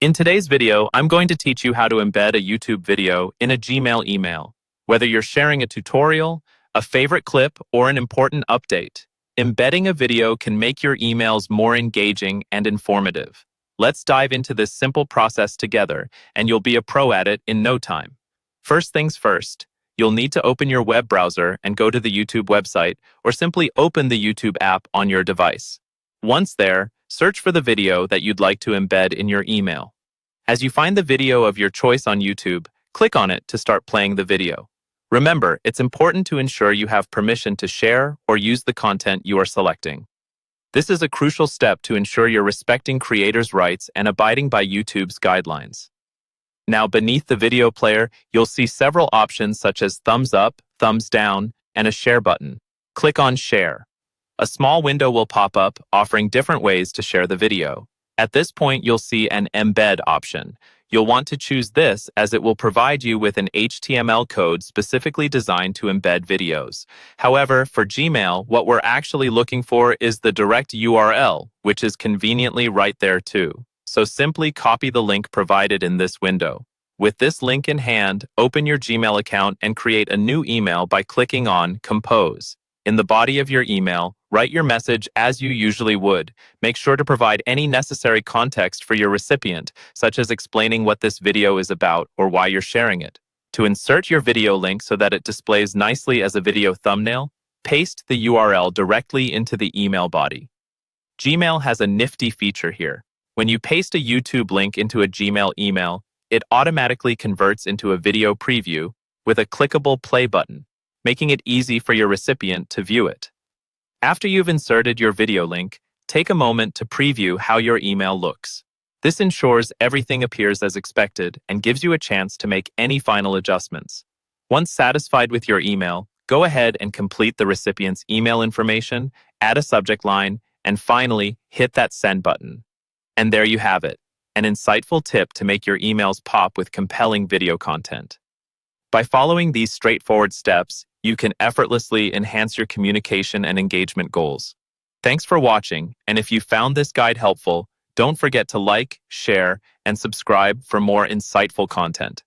In today's video, I'm going to teach you how to embed a YouTube video in a Gmail email. Whether you're sharing a tutorial, a favorite clip, or an important update, embedding a video can make your emails more engaging and informative. Let's dive into this simple process together, and you'll be a pro at it in no time. First things first, you'll need to open your web browser and go to the YouTube website, or simply open the YouTube app on your device. Once there, search for the video that you'd like to embed in your email. As you find the video of your choice on YouTube, click on it to start playing the video. Remember, it's important to ensure you have permission to share or use the content you are selecting. This is a crucial step to ensure you're respecting creators' rights and abiding by YouTube's guidelines. Now, beneath the video player, you'll see several options such as thumbs up, thumbs down, and a share button. Click on Share. A small window will pop up, offering different ways to share the video. At this point, you'll see an Embed option. You'll want to choose this as it will provide you with an HTML code specifically designed to embed videos. However, for Gmail, what we're actually looking for is the direct URL, which is conveniently right there too. So simply copy the link provided in this window. With this link in hand, open your Gmail account and create a new email by clicking on Compose. In the body of your email, write your message as you usually would. Make sure to provide any necessary context for your recipient, such as explaining what this video is about or why you're sharing it. To insert your video link so that it displays nicely as a video thumbnail, paste the URL directly into the email body. Gmail has a nifty feature here. When you paste a YouTube link into a Gmail email, it automatically converts into a video preview with a clickable play button, making it easy for your recipient to view it. After you've inserted your video link, take a moment to preview how your email looks. This ensures everything appears as expected and gives you a chance to make any final adjustments. Once satisfied with your email, go ahead and complete the recipient's email information, add a subject line, and finally, hit that send button. And there you have it, an insightful tip to make your emails pop with compelling video content. By following these straightforward steps, you can effortlessly enhance your communication and engagement goals. Thanks for watching, and if you found this guide helpful, don't forget to like, share, and subscribe for more insightful content.